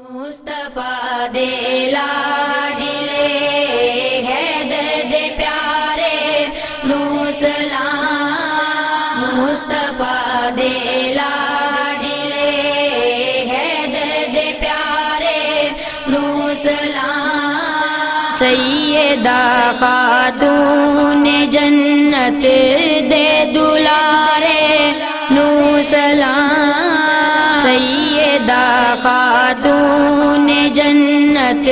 مصطفیٰ دے لاڈلے حیدر دے پیارے نو سلام، مصطفیٰ دے لاڈلے حیدر دے پیارے نو سلام، سیدہ خاتون جنت دے دلارے نو سلام، سیدہ خاتون جنت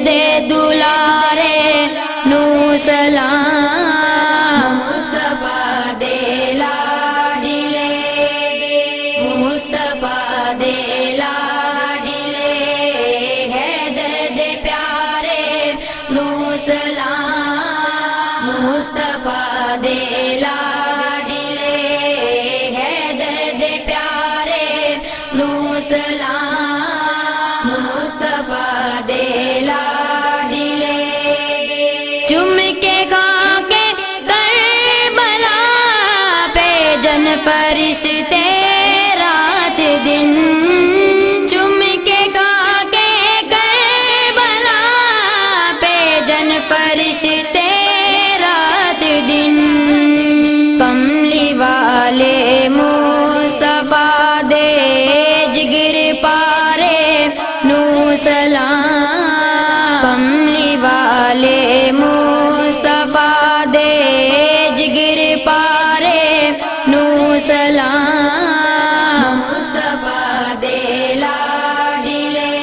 دے دلارے نو سلام، مصطفیٰ دے لاڈلے، مصطفیٰ دے لاڈلے حیدر دے پیارے نو سلام، مصطفیٰ دے لاڈلے حیدر دے پیارے نو سلام، مصطفیٰ دے لاڈلے، چم کے خاکے کربلا پہ جن فرشتے رات دن، چم کے خاکے کربلا پہ جن فرشتے رات دن، کملی والے مصطفیٰ دے جگر پارے نو سلام، کملی والے مصطفیٰ دے جگر پارے نو سلام، مصطفیٰ دے لاڈلے،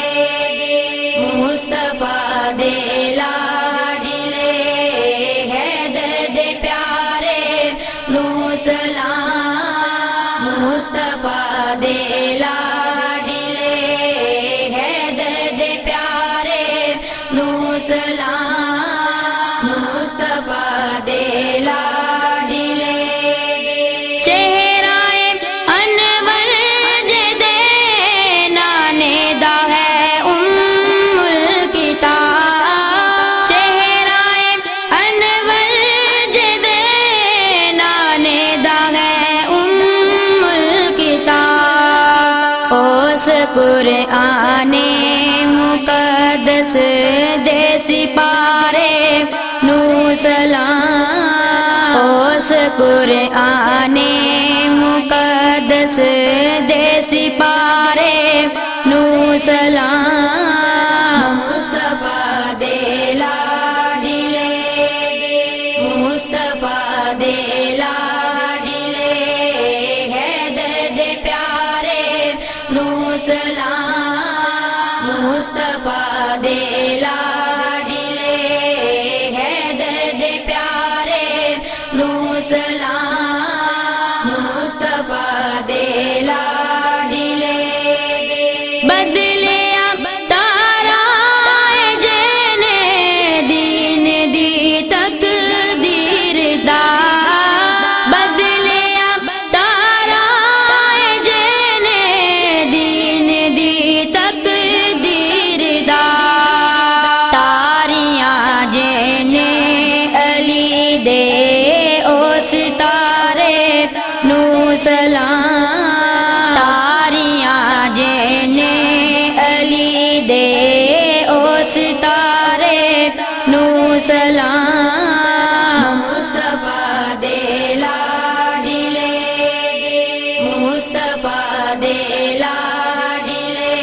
مصطفیٰ دے لاڈلے حیدر دے پیارے نو سلام، مصطفیٰ دے لاڈلے حیدر دے پیارے نو سلام، مصطفیٰ دے لاڈلے، چہرہ انور جدے نانے دا ہے ام الکتاب، چہرہ انور جدے نانے دا ہے ام الکتاب، اس قرآن مقدس دے سپارے نو سلام، اس قرآن مقدس دے سپارے نو سلام، مصطفیٰ دے لاڈلے، مصطفیٰ دے لاڈلے حیدر دے پیارے نو سلام، مصطفیٰ دے لاڈلے حیدر دے پیارے نو سلام، مصطفیٰ دے لاڈلے، بدلیا تارا جن دین دی تقدیر دا، بدلیا تارا جن دین دی تقدیر دا، تاریاں جن علی دے اس تارے نو سلام، تاریاں جن علی دے اس تارے نو سلام، مصطفیٰ دے لاڈلے، مصطفیٰ دے لاڈلے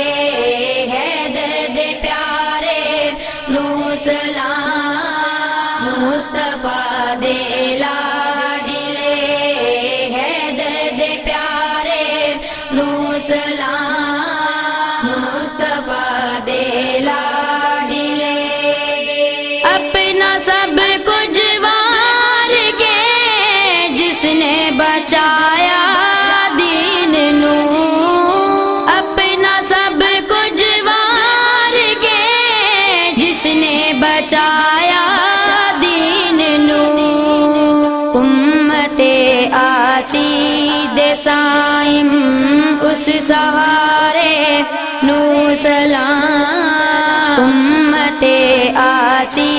حیدر دے پیارے نو سلام، مصطفیٰ دے لاڈلے حیدر دے پیارے نو سلام، مصطفیٰ دے لاڈلے، اپنا سب کچھ وار کے جس نے بچایا دین نو، اپنا سب کچھ وار کے جس نے بچایا دین نو، امت آسی دے سائم اس سہارے نو سلام، امت آسی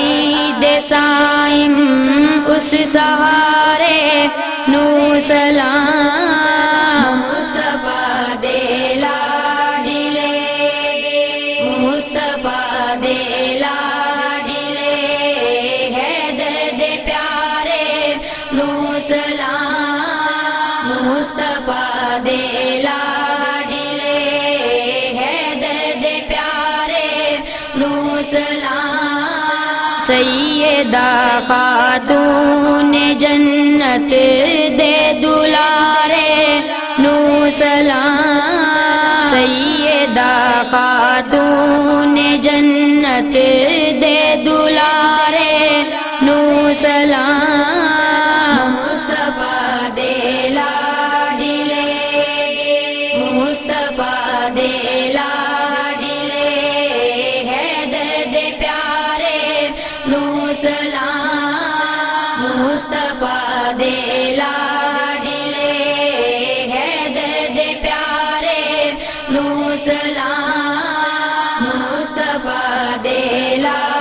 دے سائم اس سہارے نو سلام، مصطفیٰ دے لاڈلے، سلام سیدہ خاتون جنت دے دلارے نو سلام سیدہ خاتون جنت دے دلارے نو سلام مصطفیٰ دے لاڈلے مصطفیٰ دے لاڈلے حیدر دے پیارے نو سلام مصطفیٰ دے لاڈلے حیدر دے پیارے نو سلام مصطفیٰ دے لاڈلے